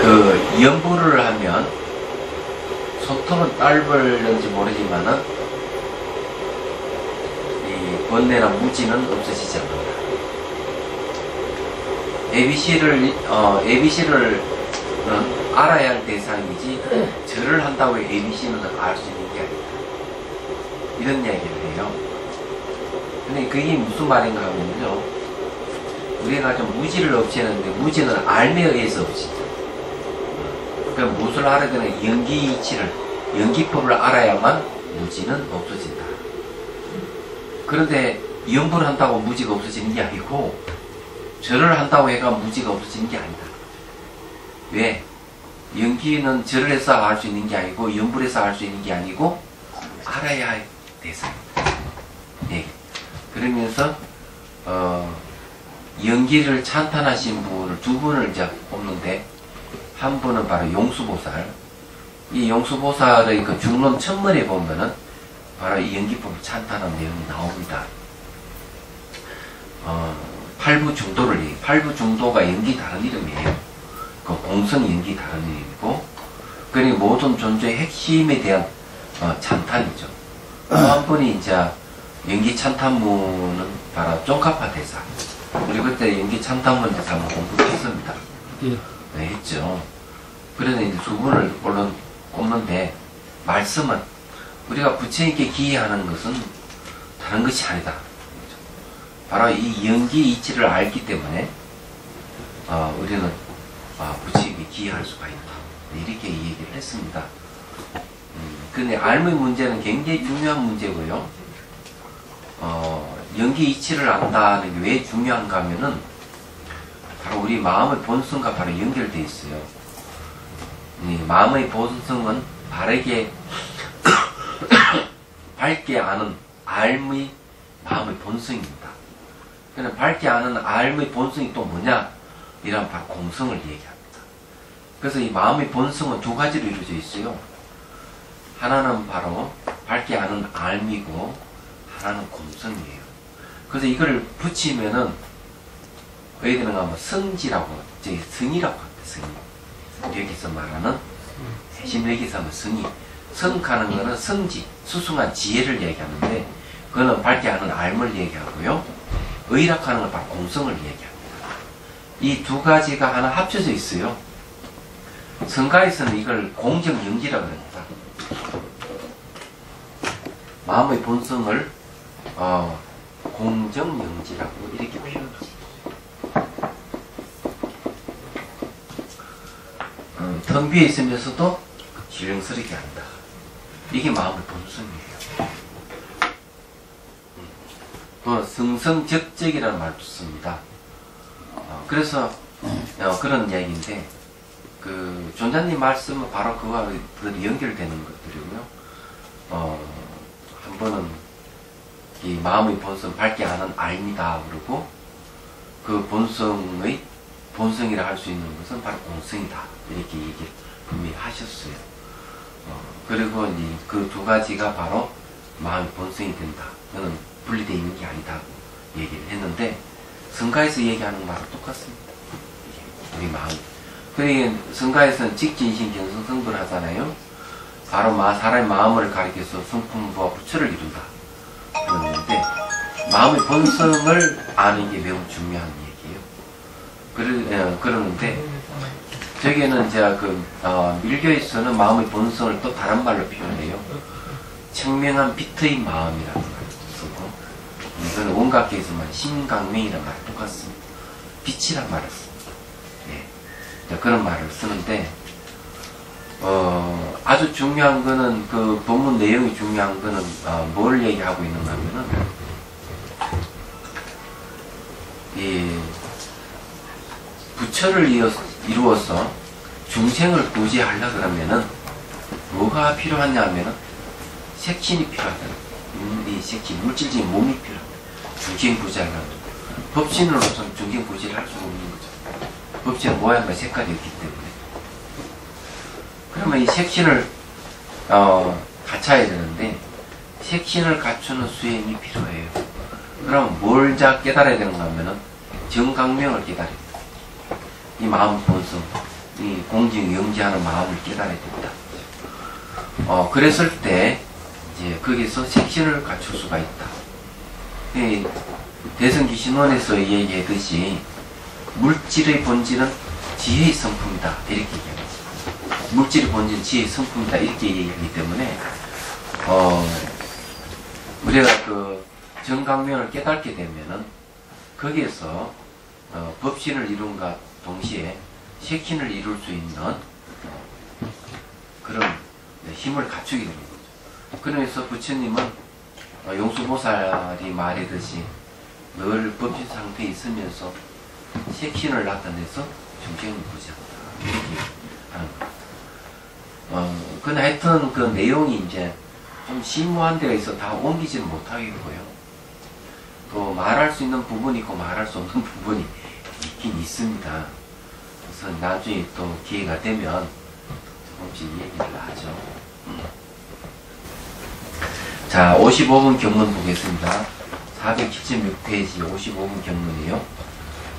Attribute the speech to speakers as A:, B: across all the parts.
A: 그 연부를 하면 소통은 짧을는지 모르지만은 이 번뇌나 무지는 없어지지 않는다. ABC를 알아야 할 대상이지 절을 한다고 ABC는 알 수 있는 게 아니다. 이런 이야기를 해요. 근데 그게 무슨 말인가 하면요, 우리가 좀 무지를 없애는데 무지는 알매에 의해서 없애죠. 그럼 무엇을 알아야 되나? 연기 이치를, 연기법을 알아야만 무지는 없어진다. 그런데 연부를 한다고 무지가 없어지는 게 아니고 절을 한다고 해가 무지가 없어지는 게 아니다. 왜? 연기는 절을 해서 알 수 있는 게 아니고 연부를 해서 알 수 있는 게 아니고 알아야 할 대상입니다. 네. 그러면서 연기를 찬탄하신 분을 두 분을 이제 뽑는데, 한 분은 바로 용수보살. 이 용수보살의 그 중론 첫머리에 보면은 바로 이 연기법을 찬탄한 내용이 나옵니다. 팔부중도를 얘기해요. 팔부중도가 연기 다른 이름이에요. 그 공성이 연기 다른 이름이고, 그리고 모든 존재의 핵심에 대한 찬탄이죠. 또 한 분이 이제 연기 찬탄문은 바로 쫑카파 대사. 우리 그때 연기 찬탄문 대사 한번 공부했습니다. 네, 했죠. 그래서 이제 두 분을 물론 꼽는데, 말씀은 우리가 부처님께 기해하는 것은 다른 것이 아니다. 바로 이 연기 이치를 알기 때문에 우리는 부처님께 기해할 수가 있다. 이렇게 얘기를 했습니다. 근데 알의 문제는 굉장히 중요한 문제고요. 연기 이치를 안다는 게 왜 중요한가 하면은 바로 우리 마음의 본성과 바로 연결되어 있어요. 이 마음의 본성은 바르게 밝게 아는 알의 마음의 본성입니다. 그냥 밝게 아는 알의 본성이 또 뭐냐? 이런 바로 공성을 얘기합니다. 그래서 이 마음의 본성은 두 가지로 이루어져 있어요. 하나는 바로 밝게 아는 알미고 하나는 공성이에요. 그래서 이걸 붙이면은 왜 되는가 하면 성지라고, 저기 성이라고 합니다. 성이. 여기서 말하는 심여기서 하면 성이. 성하는 거는 성지, 수승한 지혜를 얘기하는데, 그거는 밝게 하는 알을 얘기하고요. 의락하는 건 바로 공성을 얘기합니다. 이 두 가지가 하나 합쳐져 있어요. 성가에서는 이걸 공정영지라고 합니다. 마음의 본성을 공정영지라고 이렇게 표현합니다. 텅 비어 있으면서도 지령스럽게 한다. 이게 마음의 본성이에요. 또 성성적적이라는 말도 씁니다. 그래서 그런 이야기인데, 그 존자님 말씀은 바로 그와 연결되는 것들이고요. 한 번은 이 마음의 본성 밝게 아는 알미다 그러고, 그 본성의 본성이라 할 수 있는 것은 바로 공성이다, 이렇게 얘기를 분명히 하셨어요. 그리고 그 두 가지가 바로 마음의 본성이 된다. 그는 분리되어 있는 게 아니다고 얘기를 했는데, 성가에서 얘기하는 말은 똑같습니다. 우리 마음. 그러니까 성가에서는 직진신 견성성불 하잖아요. 바로 사람의 마음을 가리켜서 성품과 부처를 이룬다 그러는데, 마음의 본성을 아는 게 매우 중요한 얘기예요. 그러는데 저기에는 제가 밀교에서는 마음의 본성을 또 다른 말로 표현해요. 청명한 빛의 마음이라는 말을 쓰고, 이거는 원각계에서만 신강명이라는 말이 똑같습니다. 빛이란 말을 씁니다. 예. 그런 말을 쓰는데, 아주 중요한 거는, 그 본문 내용이 중요한 거는 뭘 얘기하고 있는가 하면은, 이 부처를 이루어서 중생을 구제하려 그러면은 뭐가 필요하냐 하면은 색신이 필요하다. 이 색신, 물질적인 몸이 필요합니다. 중생 구제하려면 법신으로서는 중생 구제를 할 수가 없는 거죠. 법신은 모양과 색깔이 없기 때문에. 그러면 이 색신을 갖춰야 되는데, 색신을 갖추는 수행이 필요해요. 그럼 뭘 깨달아야 되는가 하면은 정강명을 깨달아야 돼요. 이 마음 본성, 이 공증 영지하는 마음을 깨달아야 된다. 그랬을 때 이제 거기서 색신을 갖출 수가 있다. 이 대성기신론에서 얘기했듯이 물질의 본질은 지혜의 성품이다 이렇게 얘기합니다. 물질의 본질은 지혜의 성품이다 이렇게 얘기하기 때문에 우리가 그 정강면을 깨닫게 되면은 거기에서 법신을 이룬과 동시에 색신을 이룰 수 있는 그런 힘을 갖추게 되는 거죠. 그래서 부처님은 용수보살이 말하듯이 늘 법신 상태에 있으면서 색신을 나타내서 정경을 보지않다 이렇게 하는 겁니다. 근데 하여튼 그 내용이 이제 좀 심오한 데가 있어 다 옮기지는 못하겠고요. 또 말할 수 있는 부분이 있고 말할 수 없는 부분이 있긴 있습니다. 그래서 나중에 또 기회가 되면 조금씩 얘기를 하죠. 자, 55번 경문 보겠습니다. 476페이지 55번 경문이에요.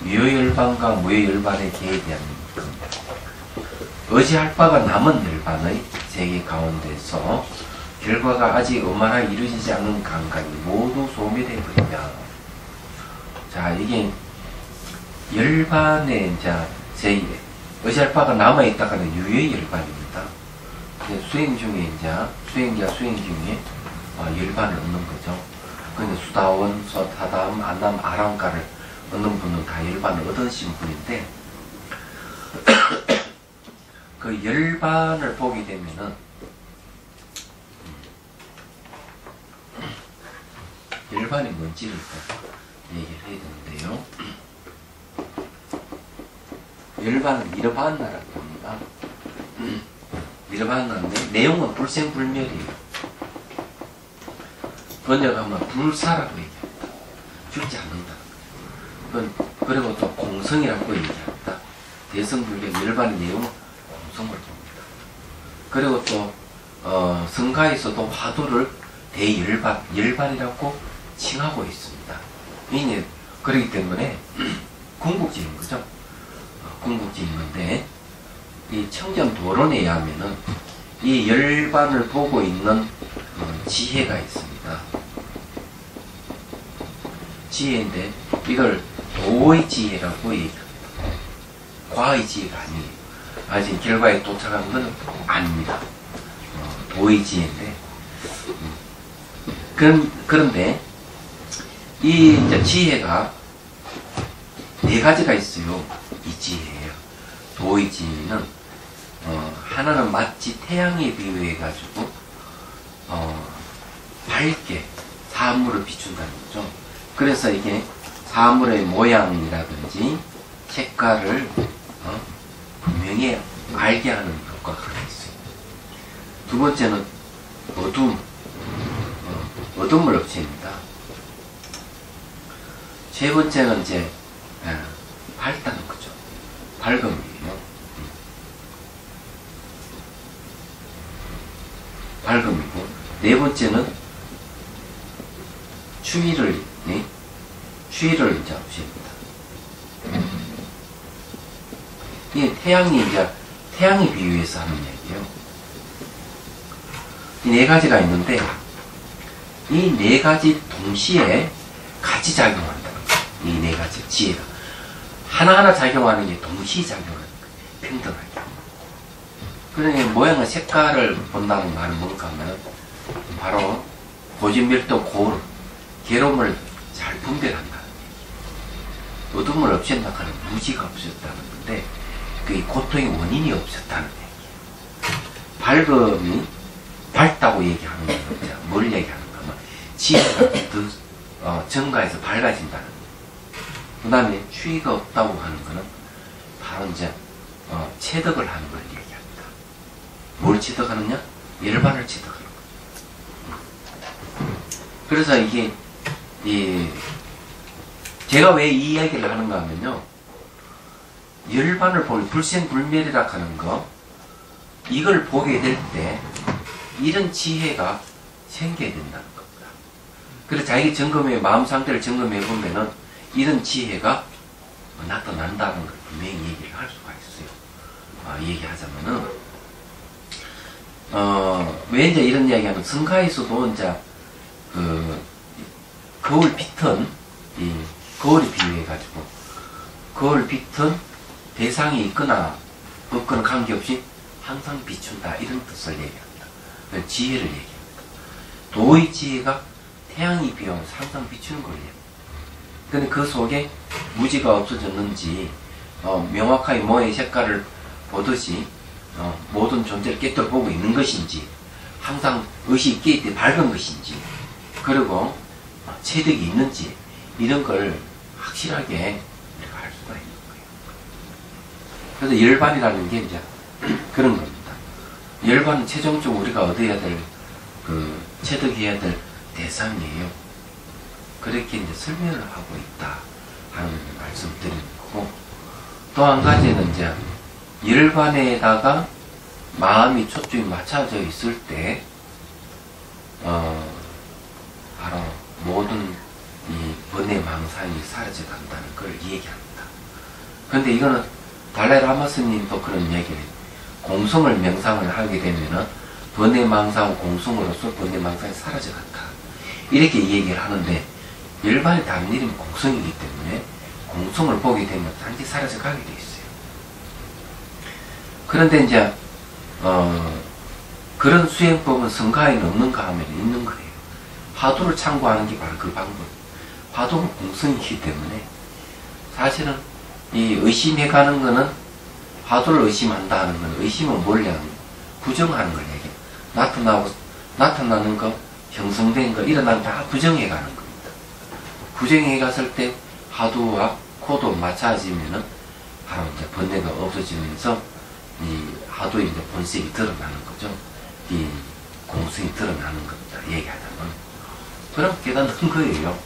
A: 유효열반과 무효열반의 개에 대한 겁니다. 의지할 바가 남은 열반의 세계 가운데서 결과가 아직 원만하게 이루어지지 않은 감각이 모두 소멸해 버리면, 자, 이게 열반의 이제 의지할 바가 남아있다가는 유효의 열반입니다. 수행 중에 이제 수행자 수행 중에 열반을 얻는 거죠. 근데 수다원, 사다음, 안남, 아랑가를 얻는 분은 다 열반을 얻으신 분인데 그 열반을 보게 되면은 열반이 뭔지를 얘기를 해야 되는데요. 열반은 니르바나라고 합니다. 니르바나인데 내용은 불생불멸이에요. 번역하면 불사라고 얘기합니다. 죽지 않는다. 그리고 또 공성이라고 얘기합니다. 대성불교 열반의 내용은 공성을 봅니다. 그리고 또 성가에서도 화두를 열반이라고 칭하고 있습니다. 이제 그렇기 때문에 궁극지인 거죠. 궁극지인 건데 이 청정도론에 의하면은 이 열반을 보고 있는 지혜가 있습니다. 지혜인데 이걸 도의 지혜라고 얘기합니다. 과의 지혜가 아니에요. 아직 결과에 도착한 건 아닙니다. 도의 지혜인데 그런데 이 이제 지혜가 네 가지가 있어요. 이 지혜예요. 도의 지혜는 하나는 마치 태양에 비유해 가지고 밝게 사물을 비춘다는 거죠. 그래서 이게 사물의 모양이라든지 색깔을 분명히 알게 하는 효과가 있어요. 두 번째는 어둠을 없앱니다. 세 번째는 이제 밝다는 거죠. 밝음이에요. 밝음이고, 네 번째는 추위를 이제 없앱니다. 이게 태양이 비유해서 하는 얘기예요. 이 네 가지가 있는데, 이 네 가지 동시에 같이 작용한다는 거예요. 이 네 가지 지혜가. 하나하나 작용하는 게 동시에 작용하는 거예요. 평등하게. 그러니 모양의 색깔을 본다는 말은 뭔가 하면 바로 고진멸도 고울, 괴로움을 잘 분별한다는 얘기예요. 어둠을 없앤다 하는 무지가 없었다는 건데 그 고통의 원인이 없었다는 얘기예요. 밝음이 밝다고 얘기하는 건 뭘 얘기하는 거면 지혜가 더 증가해서 밝아진다는 거예요. 그 다음에 추위가 없다고 하는 거는 바로 이제 체득을 하는 걸 얘기합니다. 뭘 체득하느냐? 열반을 체득하는 거예요. 그래서 이게 제가 왜 이 이야기를 하는가 하면요, 열반을 보면 불생불멸이라 하는 거, 이걸 보게 될 때 이런 지혜가 생겨야 된다는 겁니다. 그래서 자기 마음 상태를 점검해 보면은 이런 지혜가 나타난다는 걸 분명히 얘기를 할 수가 있어요. 얘기하자면은, 왜 이제 이런 이야기하면, 성가에서도 이제, 거울 빛은, 거울이 비유해가지고, 거울 빛은 대상이 있거나, 없거나 관계없이 항상 비춘다. 이런 뜻을 얘기합니다. 지혜를 얘기합니다. 도의 지혜가 태양이 비오면 항상 비추는 걸 얘기합니다. 근데 그 속에 무지가 없어졌는지, 명확하게 모의 색깔을 보듯이, 모든 존재를 깨뜨려 보고 있는 것인지, 항상 의식이 있게 밝은 것인지, 그리고 체득이 있는지, 이런 걸 확실하게 알 수가 있는 거예요. 그래서 열반이라는 게 이제 그런 겁니다. 열반은 최종적으로 우리가 얻어야 될, 체득해야 될 대상이에요. 그렇게 이제 설명을 하고 있다 하는 말씀 드리는 거고, 또 한 가지는 이제 열반에다가 마음이 초점이 맞춰져 있을 때, 바로 모든 이 번뇌 망상이 사라져 간다는 걸 얘기합니다. 그런데 이거는 달라이라마 스님도 그런 얘기를 해요. 공성을 명상을 하게 되면은 번뇌 망상 공성으로서 번뇌 망상이 사라져 간다. 이렇게 얘기를 하는데, 열반의 다른 이름이 공성이기 때문에 공성을 보게 되면 단지 사라져 가게 돼 있어요. 그런데 이제 그런 수행법은 성가에는 없는가 하면 있는 거예요. 화두를 참고하는 게 바로 그 방법. 화두는 공성이기 때문에 사실은 이 의심해가는 거는, 화두를 의심한다 하는 건, 의심은 뭘 하는 거예요? 부정하는 걸 얘기해요. 나타나는 거, 형성된 거, 일어나는 다 부정해가는 겁니다. 부정해갔을 때 화두와 코도 맞춰지면은 바로 이제 번뇌가 없어지면서 이 화두의 이제 본색이 드러나는 거죠. 이 공성이 드러나는 겁니다. 얘기하자면. 그럼 깨닫는 거예요.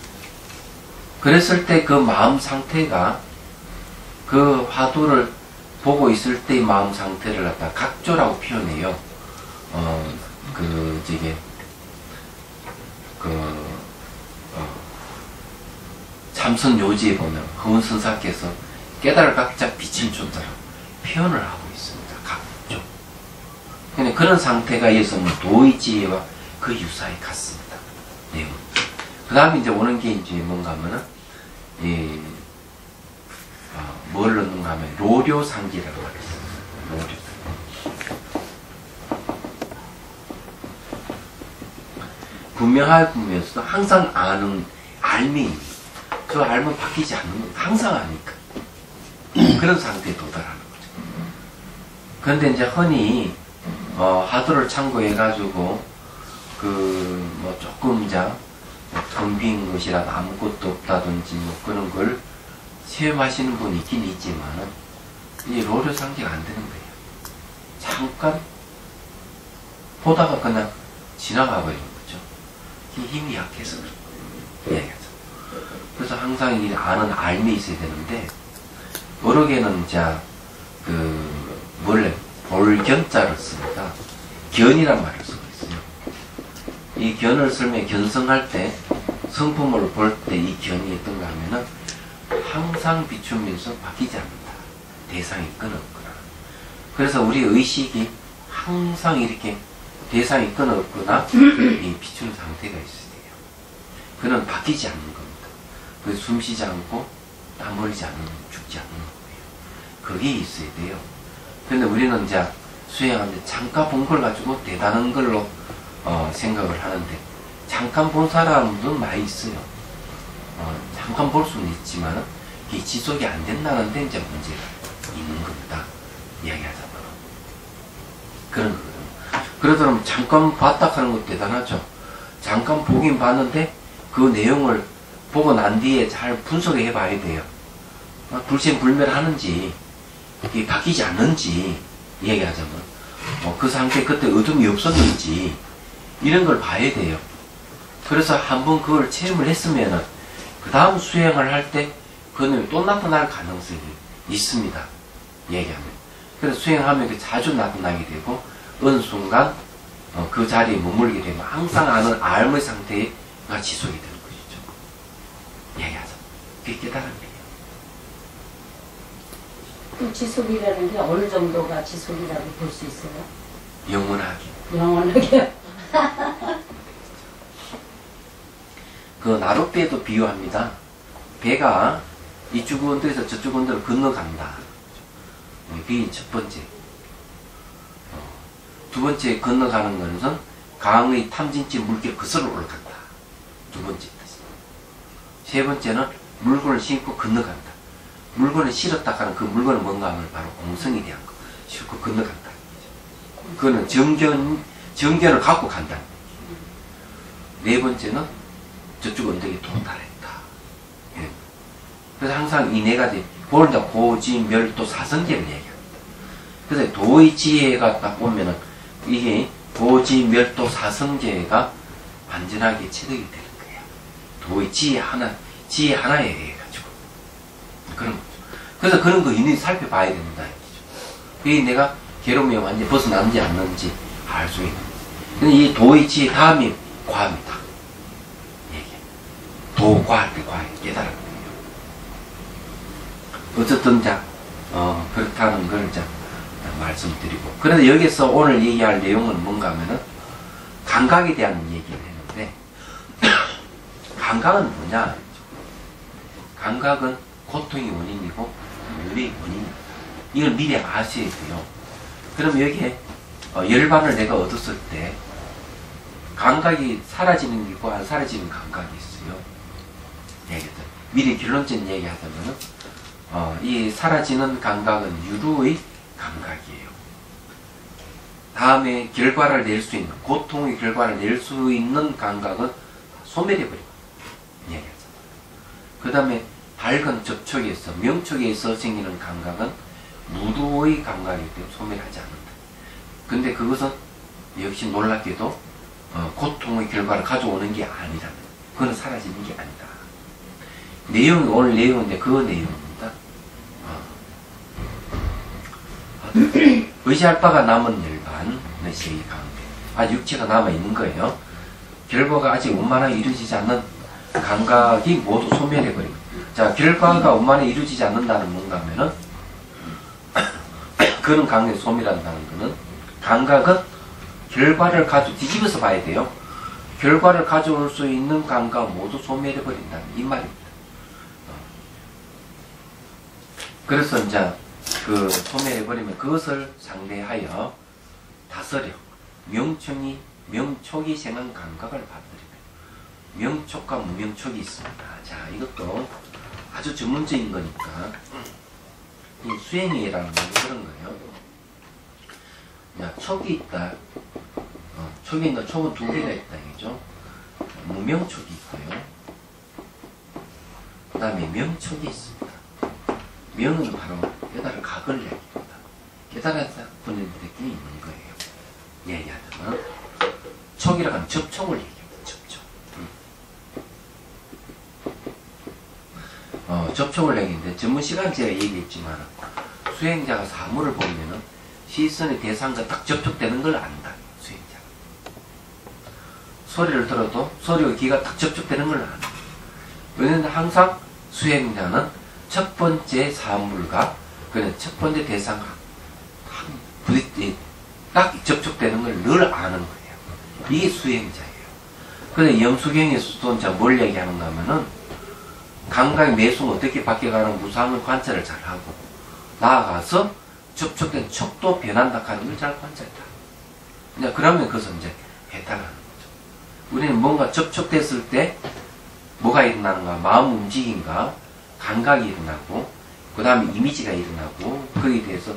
A: 그랬을 때 그 마음 상태가, 그 화두를 보고 있을 때의 마음 상태를 갖다 각조라고 표현해요. 참선 요지에 보면 허운선사께서 깨달을 각자 비친 존재라고 표현을 하고 있습니다. 각조. 그런 상태가 있으면 도의 지혜와 그 유사히 같습니다. 내용. 그 다음에 이제 오는 게 이제 뭔가 하면은, 뭘 넣는가 하면, 로료상기라고 하겠습니다. 로료상기. 분명하면서도 항상 아는 알미. 그 알면 바뀌지 않는 건 항상 아니까. 그런 상태에 도달하는 거죠. 그런데 이제 흔히, 화두를 참고해가지고, 조금 이제, 텅 빈 것이라 아무것도 없다든지, 그런 걸 체험하시는 분이 있긴 있지만은, 이 로료상기가 안 되는 거예요. 잠깐, 보다가 그냥 지나가 버리는 거죠. 힘이 약해서 그런 거예요. 그래서 항상 이 아는 알미 있어야 되는데, 어록에는 이제 볼견자를 씁니다. 견이란 말을 쓰고 있어요. 이 견을 쓰면 견성할 때, 성품을 볼 때 이 견이 어떤가 하면은 항상 비추면서 바뀌지 않는다. 대상이 끊었거나. 그래서 우리 의식이 항상 이렇게 대상이 끊었거나 이 비추는 상태가 있어야 돼요. 그는 바뀌지 않는 겁니다. 그 숨쉬지 않고 땀 흘리지 않는, 죽지 않는 거예요. 그게 있어야 돼요. 근데 우리는 이제 수행하는데 잠깐 본 걸 가지고 대단한 걸로 생각을 하는데, 잠깐 본 사람도 많이 있어요. 잠깐 볼 수는 있지만 이게 지속이 안 된다는데 이제 문제가 있는 겁니다. 이야기하자면 그런 거거든요. 그러더라면 잠깐 봤다 하는 것도 대단하죠. 잠깐 보긴 봤는데 그 내용을 보고 난 뒤에 잘 분석을 해봐야 돼요. 불생불멸하는지, 이게 바뀌지 않는지, 이야기하자면, 그 상태에 그때 어둠이 없었는지, 이런 걸 봐야 돼요. 그래서 한번 그걸 체험을 했으면은, 그 다음 수행을 할 때, 그놈이 또 나타날 가능성이 있습니다. 이야기하면. 그래서 수행하면 자주 나타나게 되고, 어느 순간, 그 자리에 머물게 되면 항상 아는 알의 상태가 지속이 되는 것이죠. 이야기하자. 그게 깨달음이에요.
B: 그 지속이라는 게 어느 정도가 지속이라고 볼 수 있어요?
A: 영원하게.
B: 영원하게.
A: 그 나룻배도 비유합니다. 배가 이쪽 언덕에서 저쪽 언덕을 건너간다. 그게 첫 번째. 두 번째 건너가는 것은 강의 탐진치 물길 거슬러 올라간다. 두 번째 뜻. 세 번째는 물건을 싣고 건너간다. 물건을 실었다 하는 그 물건은 뭔가 하면 바로 공성에 대한 거. 싣고 건너간다. 그거는 정견을 갖고 간다. 네 번째는 저쪽 언덕에 도달했다. 예. 그래서 항상 이 네 가지, 그걸 고지, 멸도, 사성제를 얘기합니다. 그래서 도의 지혜가 딱 보면은 이게 고지, 멸도, 사성제가 완전하게 체득이 되는 거예요. 도의 지혜 하나에 의해 가지고. 그런 거죠. 그래서 그런 거 인연히 살펴봐야 된다. 그게 내가 괴로움에 완전히 벗어났는지 안 났는지 알 수 있는. 근데 이 도의 지혜 다음이 과입니다. 도과할 때 과에 깨달은 거예요. 어쨌든 그렇다는 걸 말씀드리고. 그런데 여기서 오늘 얘기할 내용은 뭔가 하면은 감각에 대한 얘기를 했는데 감각은 뭐냐? 감각은 고통의 원인이고 유의 원인입니다. 이걸 미리 아셔야 돼요. 그럼 여기에 열반을 내가 얻었을 때 감각이 사라지는 게 있고 안 사라지는 감각이 있어요. 미리 결론적인 얘기 하자면은 이 사라지는 감각은 유루의 감각이에요. 다음에 결과를 낼 수 있는, 고통의 결과를 낼 수 있는 감각은 소멸해버리고 얘기하잖아요. 그 다음에 밝은 접촉에서, 명촉에서 생기는 감각은 무두의 감각이기 때문에 소멸하지 않는다. 근데 그것은 역시 놀랍게도 고통의 결과를 가져오는 게 아니라는, 그건 사라지는 게 아니다. 내용이 오늘 내용인데 그 내용입니다. 의지할 바가 남은 열반, 내시의 가운데 아직 육체가 남아있는 거예요. 결과가 아직 원만하게 이루어지지 않는 감각이 모두 소멸해버리고. 자, 결과가 원만하게 이루어지지 않는다는 뭔가 하면은 그런 감각이 소멸한다는 거는 감각은 결과를 뒤집어서 봐야 돼요. 결과를 가져올 수 있는 감각을 모두 소멸해버린다는 이 말입니다. 그래서 이제 그 소멸해버리면 그것을 상대하여 다스려 명촉이 생한 감각을 받들이며 명촉과 무명촉이 있습니다. 자, 이것도 아주 전문적인 거니까 이 수행이라는 건 그런 거예요. 야, 촉이 있다. 촉이 있는 촉은 두 개가 있다 이죠. 무명촉이 있고요. 그 다음에 명촉이 있습니다. 명은 바로 깨달을 각을 얘기합니다. 깨달아서 본인의 느낌이 있는 거예요. 얘기하자면 촉이라고 하는 접촉을 얘기합니다. 접촉. 접촉을 얘기했는데 전문 시간 제가 얘기했지만 수행자가 사물을 보면은 시선의 대상과 딱 접촉되는 걸 안다. 수행자가. 소리를 들어도 소리와 귀가 딱 접촉되는 걸 안다. 왜냐하면 항상 수행자는 첫 번째 사물과 그냥 첫 번째 대상과 딱 접촉되는 걸 늘 아는 거예요. 이게 수행자예요. 그런데 영수경에서도 이제 뭘 얘기하는가 하면은 감각의 매수는 어떻게 바뀌어가는 무상을 관찰을 잘하고 나아가서 접촉된 촉도 변한다 하는 걸 잘 관찰한다. 이제 그러면 그것은 이제 해탈하는 거죠. 우리는 뭔가 접촉됐을 때 뭐가 일어나는가? 마음 움직임과 감각이 일어나고 그 다음에 이미지가 일어나고 거기에 대해서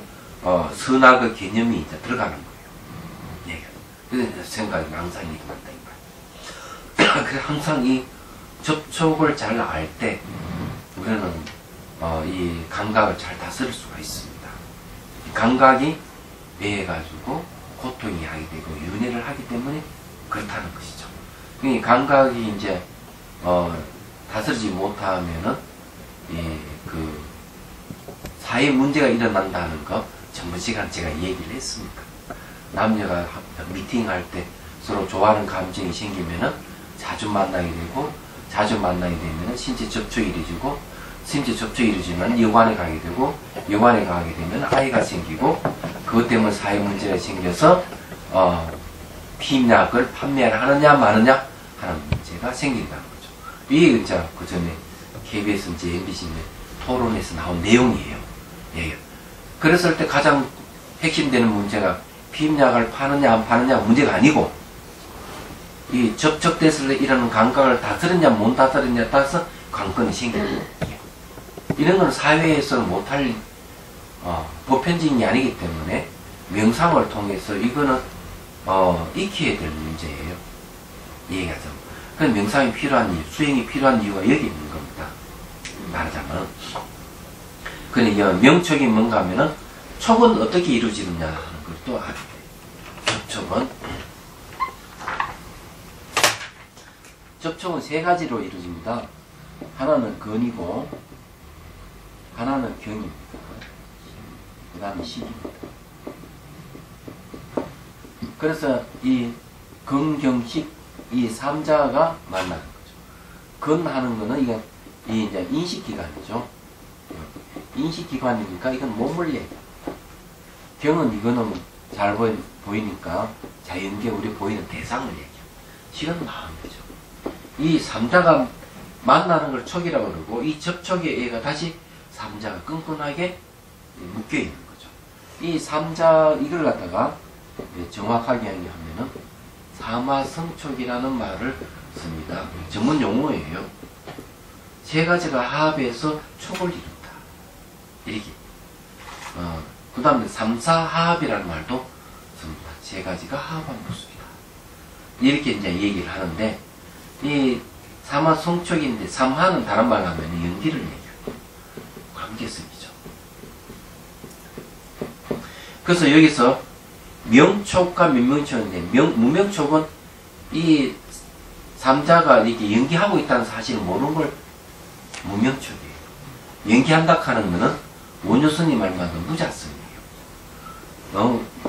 A: 선악의 개념이 이제 들어가는 거예요. 예. 그래서 생각이 망상이 일어난다 이 말. 그래서 항상 이 접촉을 잘 알 때 우리는 이 감각을 잘 다스릴 수가 있습니다. 감각이 매해가지고 고통이 하게 되고 윤회를 하기 때문에 그렇다는 것이죠. 이 감각이 이제 다스리지 못하면은 그 사회 문제가 일어난다는 거 전번 시간 제가 얘기를 했습니다. 남녀가 미팅할 때 서로 좋아하는 감정이 생기면은 자주 만나게 되고 자주 만나게 되면은 신체 접촉이 이루어지고 신체 접촉이 이루어지면 여관에 가게 되고, 여관에 가게 되면 아이가 생기고, 그것 때문에 사회 문제가 생겨서 피임약을 판매를 하느냐 마느냐 하는 문제가 생긴다는 거죠. 이게 진짜 그 전에 KBS 이제 MBC 토론에서 나온 내용이에요. 예. 그랬을 때 가장 핵심되는 문제가 피임약을 파느냐 안 파느냐 문제가 아니고, 이 접촉됐을 때 일어나는 감각을 다스렸냐 못 다스렸냐에 따라서 관건이 생깁니다. 이런 건 사회에서는 못할 보편적인 게 아니기 때문에 명상을 통해서 이거는 익혀야 될 문제예요. 이해하죠? 그래서 명상이 필요한 이유, 수행이 필요한 이유가 여기 있는 겁니다. 말하자면. 그러니까 명촉이 뭔가 하면은 촉은 어떻게 이루어지느냐 하는 걸 또 알아야 돼요. 접촉은 세 가지로 이루어집니다. 하나는 근이고, 하나는 경입니다. 그 다음에 식입니다. 그래서 이 근경식 이 삼자가 만나는 거죠. 근하는 거는 이게 이제 인식기관이죠. 인식기관이니까 이건 몸을 얘기합니다. 경은 이거는 잘 보이니까 자연계 우리 보이는 대상을 얘기해요. 식은 마음이죠. 이 삼자가 만나는 걸 촉이라고 그러고, 이 접촉에 의해 다시 삼자가 끈끈하게 묶여있는 거죠. 이 삼자, 이걸 갖다가 정확하게 하면은 삼화성촉이라는 말을 씁니다. 전문 용어예요. 세 가지가 합해서 촉을 이룬다. 이렇게. 그 다음에 삼사합이라는 말도 씁니다. 세 가지가 합한 모습이다. 이렇게 이제 얘기를 하는데, 이 삼화성촉인데, 삼화는 다른 말로 하면 연기를 얘기합니다. 관계성이죠. 그래서 여기서 명촉과 민명촉인데, 무명촉은 이 삼자가 이렇게 연기하고 있다는 사실을 모르는 걸 무명촉이에요. 연기한다 하는 거는 원효스님 말만큼 무자성이에요.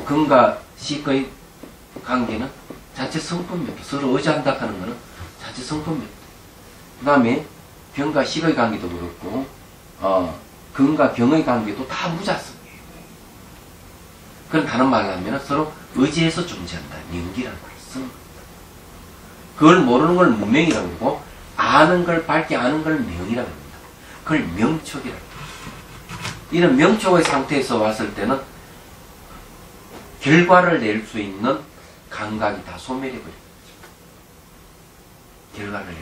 A: 근과 식의 관계는 자체 성품입니다. 서로 의지한다 하는 거는 자체 성품입니다. 그 다음에 병과 식의 관계도 그렇고, 근과 경의 관계도 다 무자성이에요. 그건 다른 말로 하면 서로 의지해서 존재한다. 연기라는 말을 쓰는 겁니다. 그걸 모르는 걸 무명이라고 그러고, 아는 걸 밝게 아는 걸 명이라고 합니다. 그걸 명촉이라고 합니다. 이런 명촉의 상태에서 왔을 때는 결과를 낼 수 있는 감각이 다 소멸해버립니다. 결과를 낼 수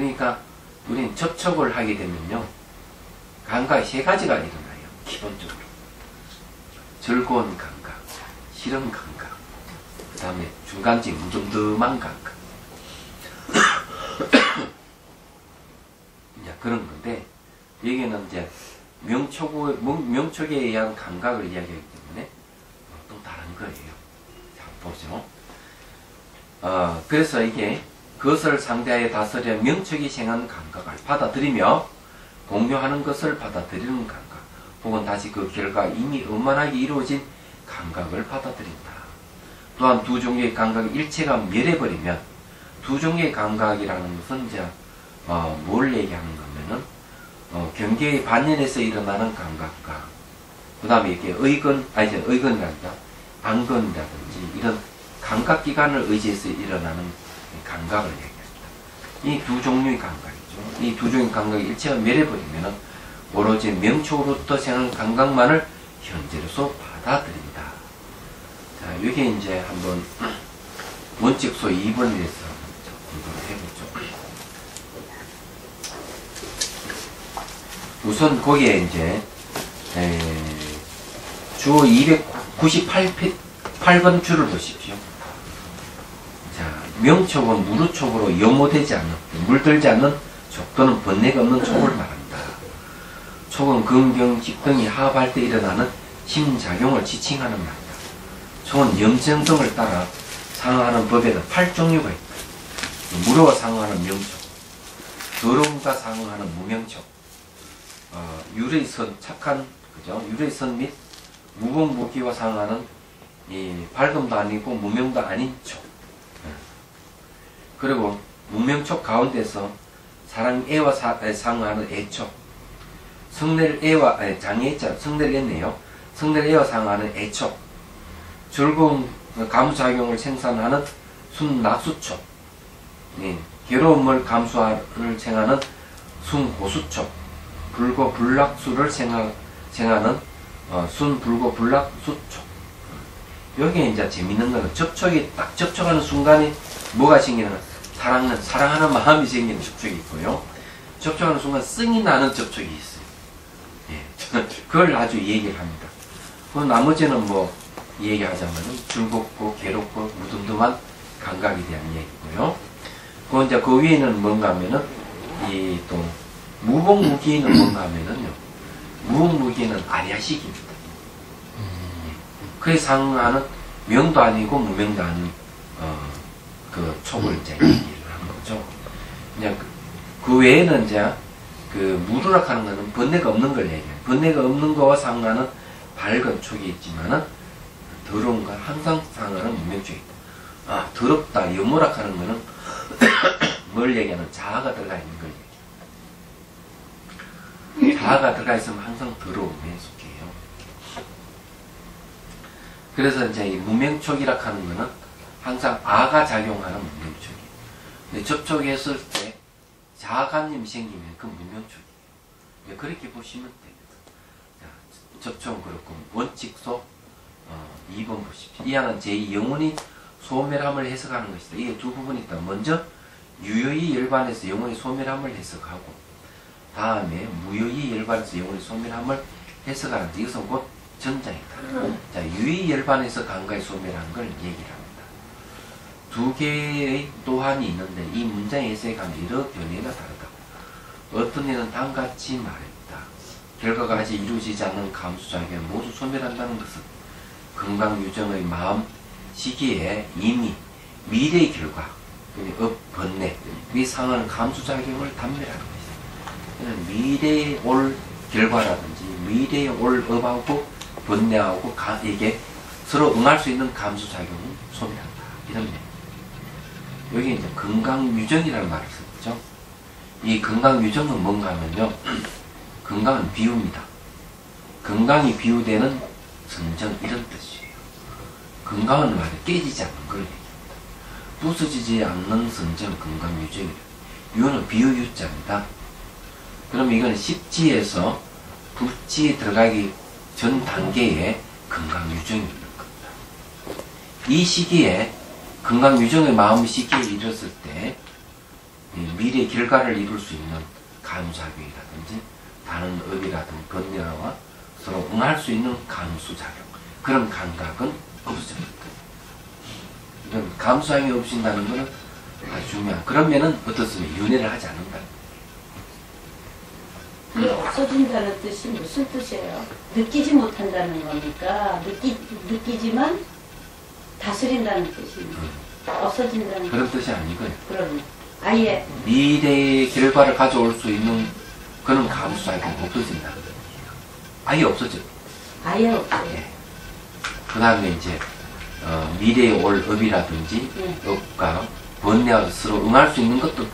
A: 있는. 그러니까 우리는 접촉을 하게 되면요, 감각이 세 가지가 일어나요. 기본적으로. 즐거운 감각, 싫은 감각, 그 다음에 중간쯤 무덤덤한 감각. 이제 그런 건데, 여기는 이제 명촉에 의한 감각을 이야기하기 때문에 또 다른 거예요. 자, 보죠. 그래서 이게 그것을 상대하여 다스려 명촉이 생한 감각을 받아들이며 공유하는 것을 받아들이는 감각, 혹은 다시 그 결과 이미 원만하게 이루어진 감각을 받아들인다. 또한 두 종류의 감각의 일체가 멸해버리면, 두 종류의 감각이라는 것은 이제 뭘 얘기하는 거면은 경계의 반연에서 일어나는 감각과, 그 다음에 이렇게 의건이 아니라 안건이라든지 이런 감각기관을 의지해서 일어나는 감각을 얘기합니다. 이 두 종류의 감각이죠. 이 두 종류의 감각이 일체가 멸해버리면은 오로지 명촉으로부터 생한 감각만을 현재로서 받아들인다. 자, 이게 이제 한번 원칙소 2번에 대해서 공부를 해보죠. 우선 거기에 이제 주 298번 줄을 보십시오. 자, 명촉은 무루촉으로 염호되지 않는, 물들지 않는 촉 또는 번뇌가 없는 촉을 말합니다. 촉은 근경식 등이 합할 때 일어나는 심작용을 지칭하는 말이다. 촉은 염증 등을 따라 상응하는 법에는 8종류가 있다. 무료와 상응하는 명촉, 더러움과 상응하는 무명촉, 유래선, 착한, 그죠? 유래선 및 무공무기와 상응하는 이 밝음도 아니고 무명도 아닌 촉. 그리고 무명촉 가운데서 사랑애와 상응하는 애촉. 성낼애와 장애자 성낼애네요. 성낼애와 상응하는 애촉. 즐거운 감수작용을 생산하는 순낙수촉. 네. 괴로움을 감수를 생하는 순호수촉. 불고불락수를 생하는 순불고불락수촉. 여기에 이제 재밌는 거는 접촉이 딱 접촉하는 순간에 뭐가 생기는 사랑하는 마음이 생기는 접촉이 있고요. 접촉하는 순간 승이 나는 접촉이 있어요. 예, 저는 그걸 아주 얘기를 합니다. 그 나머지는 뭐 얘기하자면 즐겁고 괴롭고 무덤덤한 감각에 대한 얘기고요. 그 이제 그 위에는 뭔가 하면은 이 또 무복무기는 뭔가 하면은요. 무복무기는 아리아식입니다. 그에 상응하는 명도 아니고 무명도 아닌 그 촉을 이제 얘기를 하는 거죠. 그냥 그 외에는 이제 그 무드락하는 거는 번뇌가 없는 걸 얘기해요. 번뇌가 없는 거와 상응하는 밝은 촉이 있지만은 더러운 건 항상 상응하는 무명촉이다. 아, 더럽다, 염오락하는 거는 뭘 얘기하는 자아가 들어가 있는 걸 얘기해요. 자아가 들어가 있으면 항상 더러움에 속해요. 그래서 이제 이 무명촉이라 하는 거는 항상 아가 작용하는 무명촉이에요. 근데 접촉했을 때 자아감님이 생기면 그 무명촉이에요. 그렇게 보시면 됩니다. 자, 접촉은 그렇고 원칙소 2번 보십시오. 이 안은 제2 영혼이 소멸함을 해석하는 것이다. 이게 두 부분이 있다. 먼저 유효히 열반에서 영혼이 소멸함을 해석하고 다음에 무효히 열반에서 영혼이 소멸함을 해석하는데 이것은 곧 전자이다. 자, 유의 열반에서 감각이 소멸하는 걸 얘기를 합니다. 두 개의 또한이 있는데 이 문장의 해석이 여러 변해가 다르다. 어떤 이는 다음같이 말했다. 결과가 아직 이루어지지 않는 감수작용을 모두 소멸한다는 것은 건강유정의 마음 시기에 이미 미래의 결과, 번뇌, 위 상하는 감수작용을 단멸하는 것이다. 미래에 올 결과라든지 미래에 올 업하고 번뇌하고 이게 서로 응할 수 있는 감수작용을 소멸한다. 이런 얘기. 여기 이제 건강유정이라는 말을 썼죠. 이 건강유정은 뭔가 하면요. 건강은 비유입니다. 건강이 비유되는 성정 이런 뜻이에요. 건강은 말이 깨지지 않는 걸 얘기합니다. 부서지지 않는 성정 건강유정이래요. 유는 비유유자입니다. 그럼 이건 십지에서 부지에 들어가기 전 단계에 건강유정이 있는 겁니다. 이 시기에 건강유정의 마음 시기에 이르렀을 때 미래의 결과를 이룰 수 있는 감수작용이라든지 다른 업이라든지 번뇌와 서로 응할 수 있는 감수작용, 그런 감각은 없어집니다. 이런 감수작용이 없어진다는 것은 아주 중요한. 그러면은 어떻습니까? 윤회를 하지 않는다.
B: 그게 없어진다는 뜻이 무슨 뜻이에요? 느끼지 못한다는 거니까 느끼지만 다스린다는 뜻입니다. 없어진다는
A: 그런 뜻이 아니고요.
B: 그럼 아예
A: 미래의 결과를 가져올 수 있는 그런 감수작용이 없어진다. 아예 없어져.
B: 아예 없어요.
A: 예. 그 다음에 이제 미래에 올 업이라든지 업과 번뇌와 서로 응할 수 있는 것도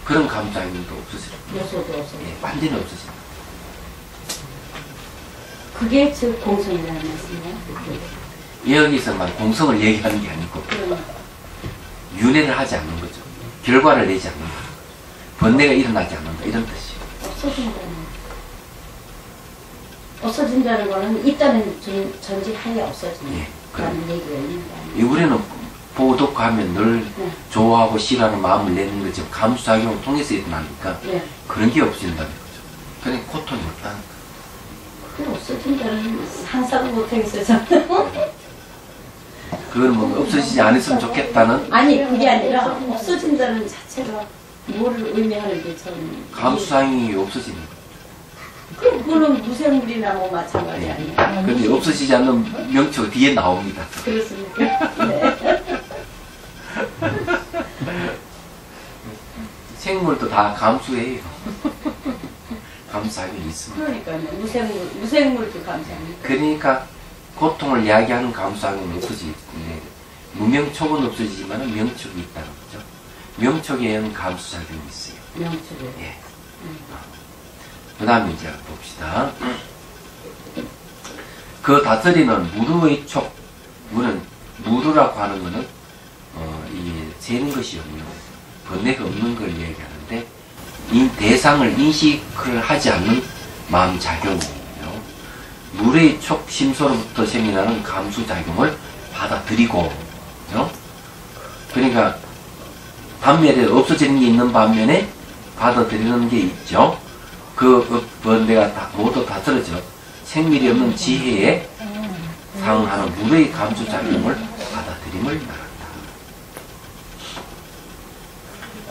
A: 그런 감수작용도 없어져요.
B: 요소도 없어요.
A: 예, 완전히 없어진다.
B: 그게 즉 공성이라는 말씀이에요.
A: 여기서만 공성을 얘기하는 게 아니고 윤회를 하지 않는 거죠. 결과를 내지 않는다. 번뇌가 일어나지 않는다. 이런 뜻이에요.
B: 없어진다는 거는 있다는 전제하에 없어진다는
A: 예,
B: 얘기가 있는 거 아니에요?
A: 우리는 보독하면 늘 좋아하고 싫어하는 마음을 내는 거죠. 감수작용을 통해서 일어나니까 그런 게 없어진다는 거죠. 그냥 고통이 없다는 거죠.
B: 그게 없어진다는 상상을 못하겠어요.
A: 그건 뭐 없어지지 않았으면 좋겠다는
B: 아니 그게 아니라 없어진다는 자체가 뭐를 의미하는지 저는
A: 감수작용이 없어지는 거죠.
B: 그거는 무생물이나 뭐 마찬가지 아니에요?
A: 그런데 없어지지 않는 명초가 뒤에 나옵니다.
B: 그렇습니까? 네.
A: 생물도 다 감수해요. 감수작용이 있습니다.
B: 그러니까요. 무생물도 감사합니다.
A: 그러니까 고통을 이야기하는 감수작용은 없어지는데 무명촉은 없어지지만 명촉이 있다는 거죠. 명촉에는 감수작용이 있어요.
B: 명추를.
A: 예. 그 다음에 이제 봅시다. 그 다스리는 무르의 촉, 무르라고 하는 거는, 이 재는 것이 없는, 번뇌가 없는 걸 얘기하는데, 이 대상을 인식을 하지 않는 마음 작용이에요. 물의 촉, 심소로부터 생겨나는 감수 작용을 받아들이고, 그러니까, 반면에 없어지는 게 있는 반면에 받아들이는 게 있죠. 그 번뇌가 다, 모두 다 떨어져 생밀이 없는 지혜에 상응하는 물의 감수작용을 받아들임을 말한다.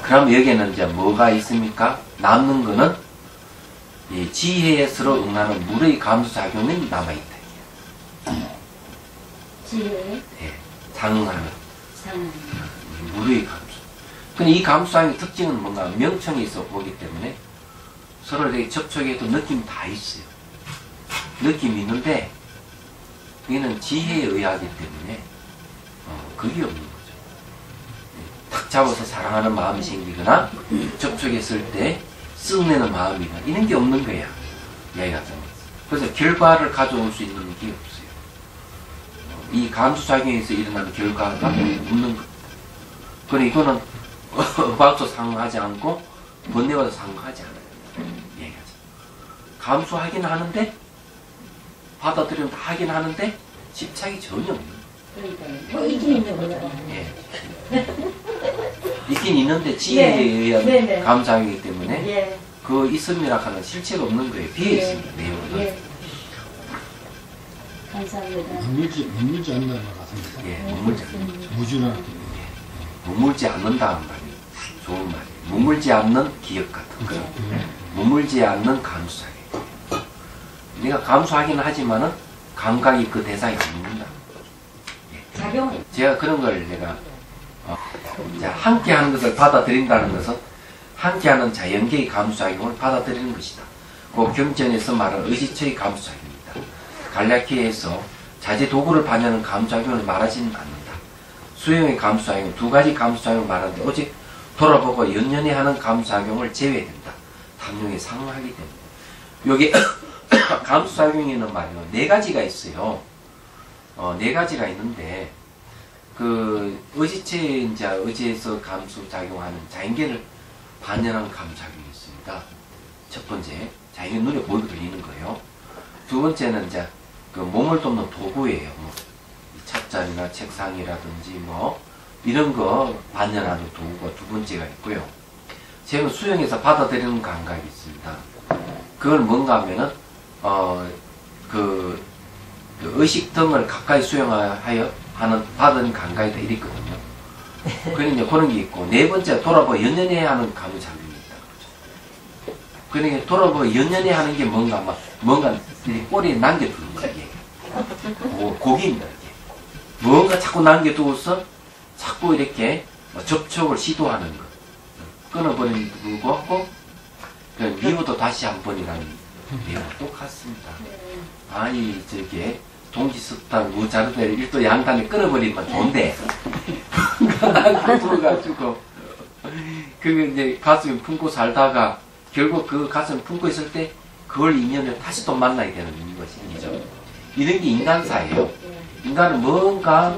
A: 그럼 여기에는 이제 뭐가 있습니까? 남는 거는 이 지혜에 서로 응하는 물의 감수작용이 남아있다.
B: 지혜.
A: 예, 상응하는
B: 상응.
A: 물의 감수. 근데 이 감수작용의 특징은 뭔가 명청이 있어 보기 때문에 서로 이렇게 접촉해도 느낌이 다 있어요. 느낌이 있는데, 이는 지혜에 의하기 때문에, 그게 없는 거죠. 탁 잡아서 사랑하는 마음이 생기거나, 접촉했을 때 쓱내는 마음이나, 이런 게 없는 거야. 이야기가 좀. 그래서 결과를 가져올 수 있는 게 없어요. 이 감수작용에서 일어나는 결과가 없는 거. 그래, 이거는, 박수 상응하지 않고, 번뇌와도 상응하지 않아요. 얘기하죠. 감수하긴 하는데 받아들이면 다 하긴 하는데 집착이 전혀 없는 거예요.
B: 그러니까요. 뭐 있긴 있는 거잖아요.
A: 예. 있긴 있는데 지혜에 의한
B: 네네.
A: 감사이기 때문에
B: 예.
A: 그 있음이라 하는 실체가 없는 거예요. 비어 있습니다. 내용은.
B: 예. 감사합니다.
C: 머물지 않는다는 말 같습니다.
A: 예, 머물지 않는
C: 무주라는
A: 머물지 않는다는 말이 좋은 말이에요. 머물지 않는 기억 같은 거. 머물지 않는 감수작용. 내가 감수하기는 하지만은 감각이 그 대상에 머문다. 예.
B: 작용.
A: 제가 그런 걸 내가 함께 하는 것을 받아들인다는 것은 함께 하는 자연계의 감수작용을 받아들이는 것이다. 그 경전에서 말하는 의지처의 감수작용입니다. 간략히에서 자재 도구를 반영하는 감수작용을 말하지는 않는다. 수용의 감수작용, 두 가지 감수작용을 말하는데 오직 돌아보고 연연히 하는 감수작용을 제외된다. 탐욕에 상응하기 때문에. 여기 감수작용에는 말이요. 네 가지가 있어요. 네 가지가 있는데, 그, 의지에서 감수작용하는 자연계를 반영하는 감수작용이 있습니다. 첫 번째, 자연계 눈에 보이고 들리는 거예요. 두 번째는 이제, 그 몸을 돕는 도구예요. 뭐, 찻잔이나 책상이라든지 뭐, 이런 거 반영하는 도구가 두 번째가 있고요. 제가 수영에서 받아들이는 감각이 있습니다. 그걸 뭔가 하면은, 그 의식 등을 가까이 수용하여 하는, 받은 감각이 다 이랬거든요. 그러니까 그런 게 있고, 네 번째, 돌아보고 연연히 하는 감수작용이 있다. 그렇죠. 그러니까 돌아보고 연연히 하는 게 뭔가, 뭔가 꼬리에 남겨두는 거예요. 고기입니다, 이게. 뭔가 자꾸 남겨두고서 자꾸 이렇게 접촉을 시도하는 것. 끊어버리는 것도 그렇고, 미워도 다시 한 번이라는 내용 똑같습니다. 아니, 저게, 동지석단, 무자르대를 일도 양단에 끊어버리면 좋은데, 불어가지고, 그게 이제 가슴에 품고 살다가, 결국 그 가슴에 품고 있을 때, 그걸 인연을 다시 또 만나게 되는 것이 생기죠. 이런 게 인간사예요. 인간은 뭔가,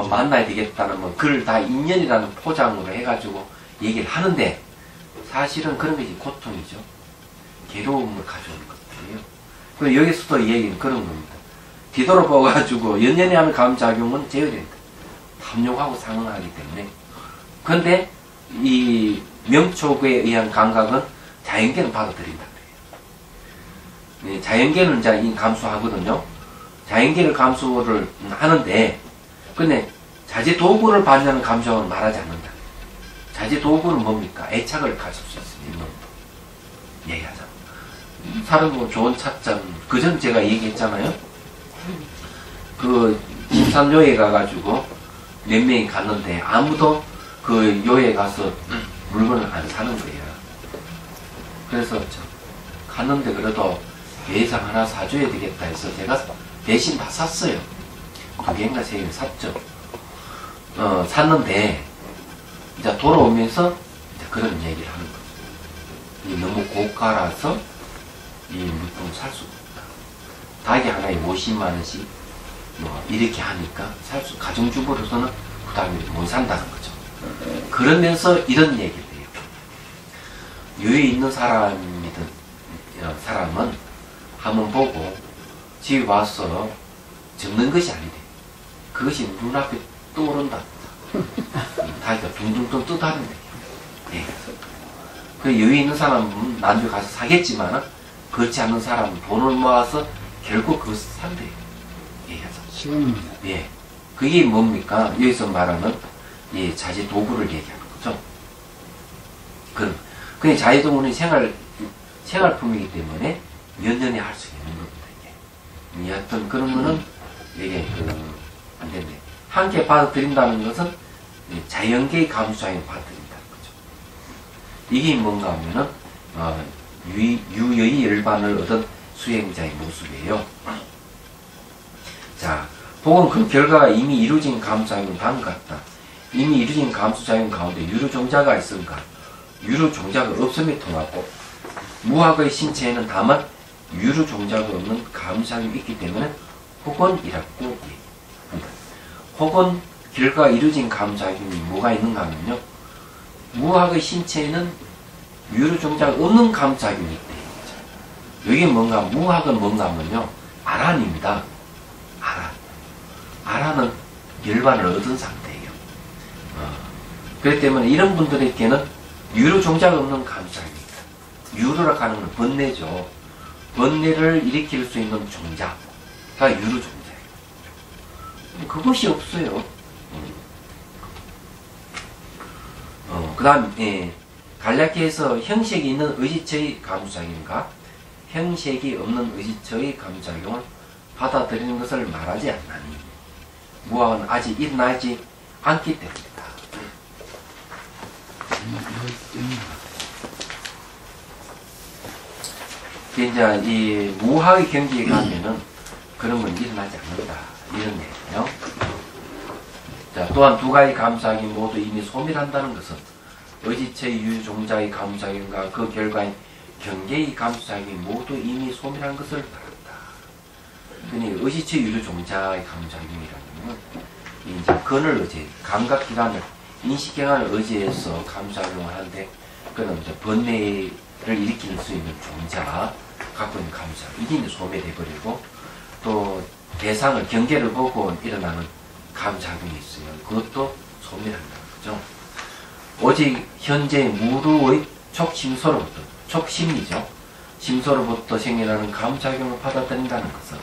A: 만나야 되겠다는 뭐, 그걸 다 인연이라는 포장으로 해가지고 얘기를 하는데, 사실은 그런 것이 고통이죠. 괴로움을 가져오는 것들이에요. 그리고 여기서도 얘기는 그런 겁니다. 뒤돌아보가지고 연연히 하는 감작용은 제어된다. 탐욕하고 상응하기 때문에. 근데 이 명촉에 의한 감각은 자연계는 받아들인다. 그래요. 자연계는 이제 감수하거든요. 자연계를 감수를 하는데, 근데 자재 도구를 반영하는 감정은 말하지 않는다. 자재 도구는 뭡니까? 애착을 가질 수 있는 놈도 얘기하자. 사람 좋은 찻잔, 그전 제가 얘기했잖아요. 그 심산요에 가가지고 몇 명이 갔는데 아무도 그 요에 가서 물건을 안 사는 거예요. 그래서 갔는데 그래도 예상 하나 사줘야 되겠다 해서 제가 대신 다 샀어요. 2개인가 3개 샀죠. 샀는데 이제 돌아오면서 이제 그런 얘기를 하는 거죠. 이 너무 고가라서 이 물품을 살 수가 없다. 닭이 하나에 50만 원씩 뭐 이렇게 하니까 가정주부로서는 부담이 못 산다는 거죠. 그러면서 이런 얘기를 해요. 유에 있는 사람이든 이런 사람은 한번 보고 집에 와서 적는 것이 아니래. 그것이 눈앞에 떠오른다. 닭이가 둥둥둥 뜨다는 얘기예요. 예. 그 여유 있는 사람은 나중에 가서 사겠지만 그렇지 않은 사람은 돈을 모아서 결국 그것을 산대요. 얘기하죠.
C: 시간입니다.
A: 예. 그게 뭡니까? 여기서 말하는 이 자재 도구를 얘기하는 거죠. 그냥 자재 도구는 생활품이기 때문에 몇 년에 할 수 있는 겁니다. 이게. 여하튼 그런 거는 이게 안 된대. 함께 받아들인다는 것은 자연계의 감수장애를 받아들인다는 거죠. 이게 뭔가 하면은 유의 열반을 얻은 수행자의 모습이에요. 자, 복은 그 결과가 이미 이루어진 감수작용은 다음과 같다. 이미 이루어진 감수작용 가운데 유료종자가 있으니까 유료종자가 없음에 통하고 무학의 신체에는 다만 유료종자가 없는 감수작용이 있기 때문에 혹은이라고 얘기합니다. 혹은 결과가 이루어진 감수작용이 뭐가 있는가 하면요. 무학의 신체에는 유료종자가 없는 감수작용이 있대. 여기 뭔가 무학은 뭔가 하면요. 아란입니다. 아란은 열반을 얻은 상태예요. 그렇기 때문에 이런 분들에게는 유료종자가 없는 감수작용입니다. 유료라고 하는 건 번뇌죠. 번뇌를 일으킬 수 있는 종자가 유료종자예요. 그것이 없어요. 그 다음 간략히해서 형식이 있는 의지처의 감수작용과 형식이 없는 의지처의 감수작용을 받아들이는 것을 말하지 않나니 무학은 아직 일어나지 않기 때문이다. 이제 이 무학의 경지에 가면은 그런 건 일어나지 않는다. 이런 얘기예요. 자, 또한 두 가지 감수작용이 모두 이미 소멸한다는 것은 의지처의 유종자의 감수작용과 그 결과인 경계의 감수작용이 모두 이미 소멸한 것을 말한다. 그니 의지처 유료종자의 감수작용이라는 이제 근을 의지, 감각기관을, 인식기관을 의지해서 감수작용을 하는데 그는 이제 번뇌를 일으킬 수 있는 종자 갖고 있는 감수작용 이게 이제 소멸해버리고 또 대상을 경계를 보고 일어나는 감수작용이 있어요. 그것도 소멸한다는 거죠. 오직 현재 무르의 촉심소로부터 촉심이죠. 심소로부터 생겨나는 감수작용을 받아들인다는 것은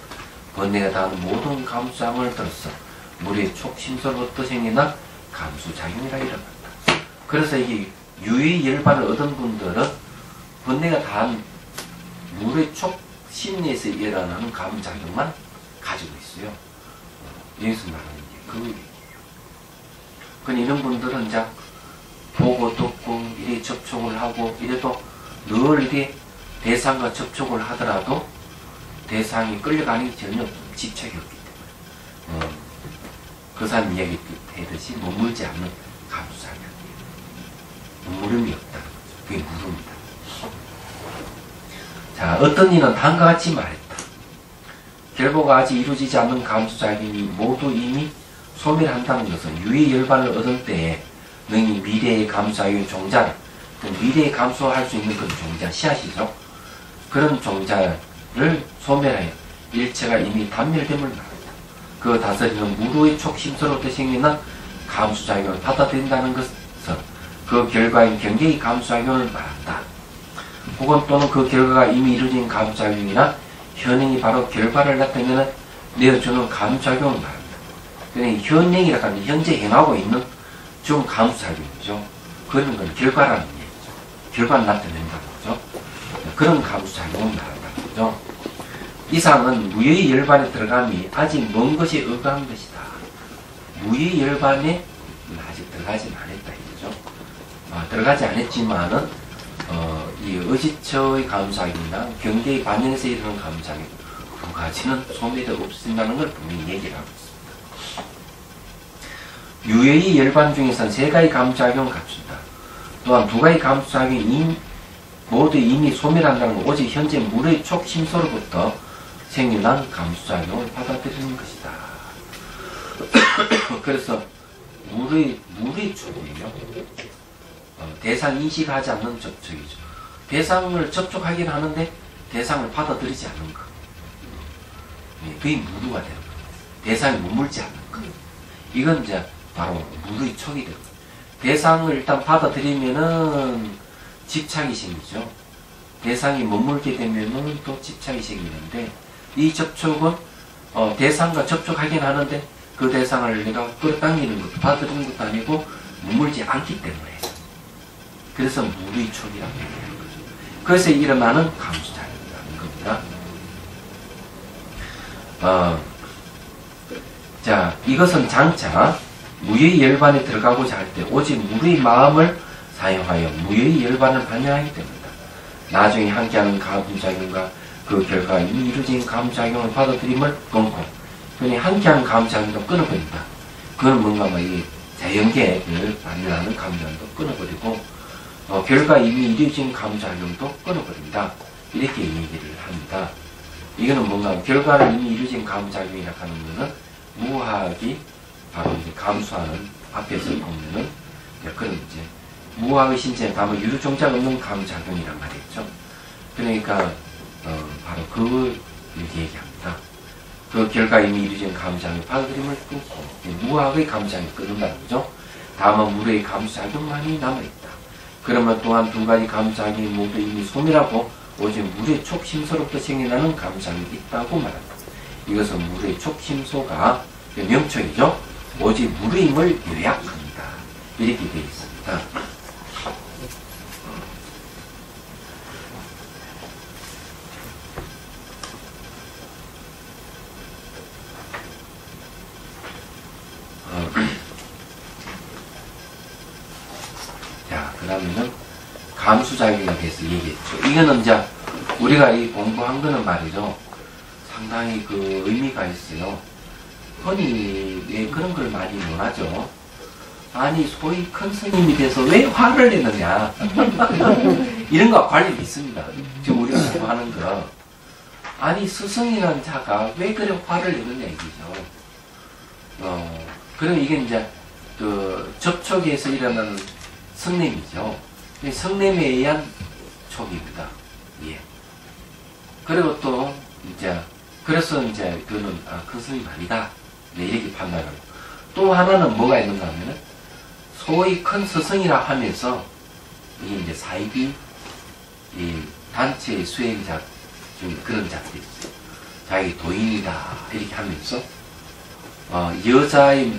A: 번뇌가 당하는 모든 감수작용을 들어서 무리의 촉심소로부터 생겨난 감수작용이라 이름한다. 그래서 이게 유의 열반을 얻은 분들은 번뇌가 다한 무리의 촉심리에서 일어나는 감수작용만 가지고 있어요. 여기서 말하는 게 그 얘기예요. 그럼 이런 분들은 이제 보고 듣고 이래 접촉을 하고 이래도 늘 이래 대상과 접촉을 하더라도 대상이 끌려가는 게 전혀 집착이 없기 때문에 그 사람 이야기 했듯이 머물지 않는 감수작용이에요. 물음이 없다는 거죠. 그게 물음이다. 자, 어떤 이는 다음과 같이 말했다. 결과가 아직 이루어지지 않는 감수작용이 모두 이미 소멸한다는 것은 유의 열반을 얻을 때에 능히 미래의 감수작용의 종자를 미래에 감수할 수 있는 그런 종자, 씨앗이죠. 그런 종자를 소멸하여 일체가 이미 단멸됨을 말한다. 그 다스리는 무르의 촉심서로부터 생기는 감수작용을 받아들인다는 것은 그 결과인 경계의 감수작용을 말한다. 혹은 또는 그 결과가 이미 이루어진 감수작용이나 현행이 바로 결과를 나타내는 내어주는 감수작용을 말한다. 그러니까 현행이라고 하면 현재 행하고 있는 좀 감수작용이죠. 그런 건 결과라는 얘기죠. 결과를 나타낸다는 거죠. 그런 감수작용을 말한다는 거죠. 이상은 무의 열반에 들어감이 아직 먼 것이 의거한 것이다. 무의 열반에 아직 들어가지 않았다 이거죠. 들어가지 않았지만은 이 의지처의 감수작용이나 경계의 반영에서 일어나는 감수작용 두 가지는 소멸이 없앤다는 걸 분명히 얘기를 하고 있습니다. 유해의 열반 중에서는 세 가지 감수작용을 갖춘다. 또한 두 가지 감수작용이 모두 이미 소멸한다는 건 오직 현재 물의 촉심소로부터 생겨난 감수작용을 받아들이는 것이다. 그래서 물의 촉이에요. 대상 인식하지 않는 접촉이죠. 대상을 접촉하긴 하는데 대상을 받아들이지 않는 것. 그게 무루가 되는 거예요. 대상이 머물지 않는 것. 이건 이제 바로 무루의 촉이 되는 거예요. 대상을 일단 받아들이면은 집착이 생기죠. 대상이 머물게 되면은 또 집착이 생기는데, 이 접촉은 대상과 접촉하긴 하는데 그 대상을 내가 끌어당기는 것도 받아들이는 것도 아니고 머물지 않기 때문에, 그래서 무루의 촉이라고 얘기하는 거죠. 그래서 일어나는 감수작용이라는 겁니다. 자, 이것은 장차 무의 열반에 들어가고자 할 때 오직 무의 마음을 사용하여 무의 열반을 반영하기 때문이다. 나중에 함께하는 감수작용과 그 결과 이미 이루어진 감수작용을 받아들임을 끊고, 그러니 함께하는 감수작용도 끊어버린다. 그건 뭔가 이 자연계를 반영하는 감수작용도 끊어버리고, 결과 이미 이루어진 감수작용도 끊어버린다. 이렇게 얘기를 합니다. 이거는 뭔가 결과를 이미 이루어진 감수작용이라고 하는 거는 무화학이 바로 이제 감수하는, 앞에서 보면은 그런 이제 무화학의 신체에 가면 유류종자가 없는 감수작용이란 말이죠. 그러니까 바로 그걸 얘기합니다. 그 결과 이미 이루어진 감수작용의 받아들임을 끊고 무화학의 감수작용이 끊는다는 거죠. 다만 물의 감수작용만이 남아있다. 그러면 또한 두 가지 감수작용이 모두 이미 소멸하고 오직 물의 촉심소로부터 생겨나는 감수작용이 있다고 말한다. 이것은 물의 촉심소가 명칭이죠. 오직 물의 힘을 요약합니다. 이렇게 되어 있습니다. 자, 그 다음에는 감수작용에 대해서 얘기했죠. 이거는 이제 우리가 이 공부한 거는 말이죠. 상당히 그 의미가 있어요. 흔히 왜 그런 걸 많이 논하죠. 아니, 소위 큰 스님이 돼서 왜 화를 내느냐. 이런 거와 관련이 있습니다. 지금 우리가 공부하는 거. 아니, 스승이라는 자가 왜 그래 화를 내느냐, 얘기죠. 그럼 이게 이제 그 접촉에서 일어나는 성냄이죠. 성냄에 의한 촉입니다. 예. 그리고 또 이제 그래서 이제 그는 큰 스님 아니다. 네, 이렇게 판단하고. 또 하나는 뭐가 있는가 하면은 소위 큰 스승이라 하면서 이게 이제 사이비 이 단체의 수행자 중 그런 자들이 있어요. 자기 도인이다 이렇게 하면서 여자의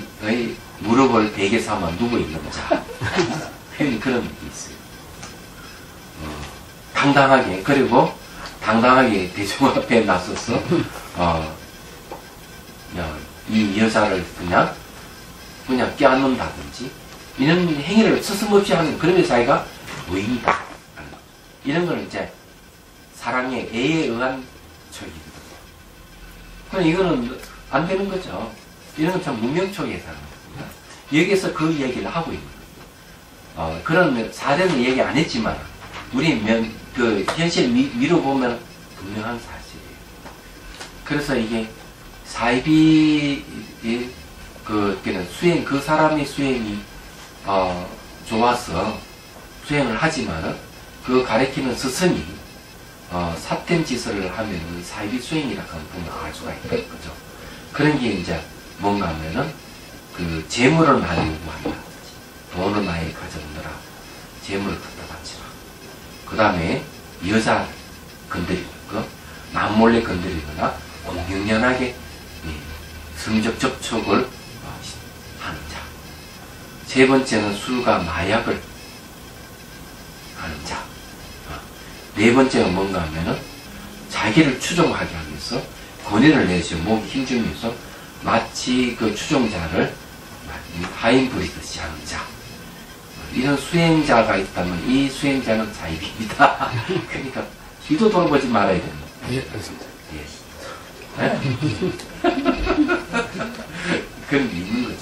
A: 무릎을 베개 삼아 누워 있는 자 표현이 그런 게 있어요. 당당하게, 그리고 당당하게 대중 앞에 나서서 이 여자를 그냥 껴안는다든지 이런 행위를 서슴없이 하는, 그러면 자기가 도인이다. 이런 거는 이제 사랑의 애에 의한 촉이거든요. 그럼 이거는 안 되는 거죠. 이런 건 참 무명촉에 사는 겁니다. 여기에서 그 얘기를 하고 있는 거예요. 그런 사례는 얘기 안 했지만 우리 그 현실 미루 보면 분명한 사실이에요. 그래서 이게 사이비의 수행, 그 사람의 수행이 좋아서 수행을 하지만은 그 가르치는 스승이 삿된 짓을 하면은 사이비 수행이라고 하는 알 수가 있다는 거죠. 그런 게 이제 뭔가 하면은 그 재물을 많이 요구한다든지 돈을 많이 가져오느라 재물을 갖다 바치라. 그 다음에 여자를 건드리고 있고 남몰래 건드리거나 공격연하게 성적 접촉을 하는 자. 세 번째는 술과 마약을 하는 자. 네 번째는 뭔가 하면은 자기를 추종하게 하면서 권위를 내서 목에 힘주면서 마치 그 추종자를 하인 부리듯이 하는 자. 이런 수행자가 있다면 이 수행자는 사입입니다. 그러니까 뒤도 돌아보지 말아야 됩니다.
C: 예, 알겠습니다.
A: 예. 그런 게 있는 거죠.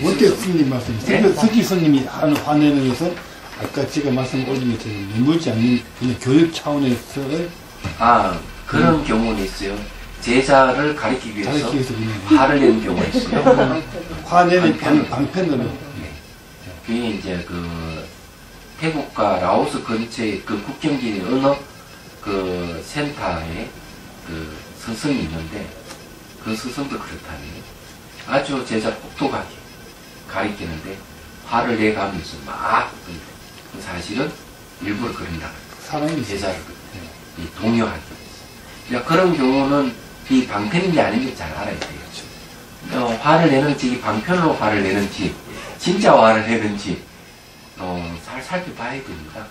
C: 원태 스님 말씀,
A: 네?
C: 석기 스님이 하는 화내는 것은 아까 제가 말씀 올린 것처럼 눈물지 않는 그냥 교육 차원에서의
A: 그런 경우는 있어요. 제자를 가리키기 위해서
C: 가르치기 위해서 그냥
A: 화를 내는 경우가 있어요.
C: 화내는 방편으로
A: 그게 이제 그 태국과 라오스 근처에 그 국경지인 어느 그 센터에 그 스승이 있는데 그 스승도 그렇다니 아주 제자 똑똑하게 가리키는데 화를 내가면서 막 사실은 일부러 그런다.
C: 사람이
A: 제자를 이 동요하기 위해서. 그런 경우는 이 방편인지 아닌지 잘 알아야 돼요. 화를 내는지 이 방편으로 화를 내는지 진짜 화를 내는지 잘 살펴봐야 됩니다.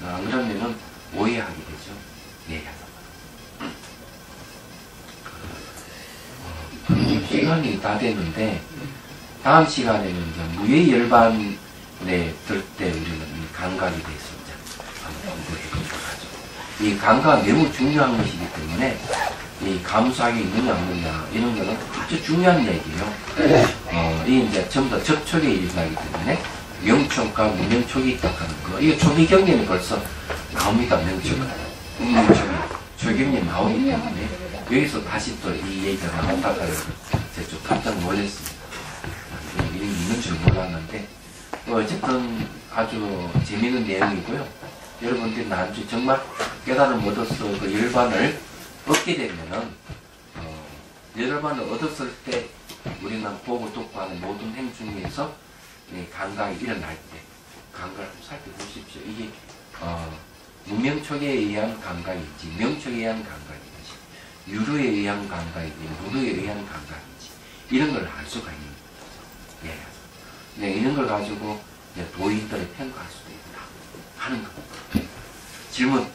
A: 안 그러면은 오해하게 되죠. 시간이 다 됐는데 다음 시간에는 이제 무예 열반에 들 때 우리는 이 감각에 대해서 이제 한번 공부해 보도록 하죠. 이 감각은 매우 중요한 것이기 때문에 이 감수하게 있느냐 없느냐 이런 거는 아주 중요한 얘기예요. 이 이제 전부 다 접촉에 일어나기 때문에 명촉과 무명촉이 있다고 하는 거. 이게 초기 경계는 벌써 나옵니다. 명촉은. 초경에 나오기 때문에 여기서 다시 또 이 얘기가 나온다고 해서 제가 좀 깜짝 놀랐습니다. 이런 게 있는 줄 몰랐는데 어쨌든 아주 재미있는 내용이고요. 여러분들이 나중에 정말 깨달음 얻어서 그 열반을 얻게 되면은 열반을 얻었을 때 우리는 보고 듣고 하는 모든 행 중에서 감각이 일어날 때 감각을 한번 살펴보십시오. 이게 무명촉에 의한 감각인지 명촉에 의한 감각인지 유루에 의한 감각인지 무루에 의한 감각인지 이런 걸 알 수가 있는 거죠. 이런 걸 가지고 도인들을 평가할 수도 있다 하는 겁니다. 질문.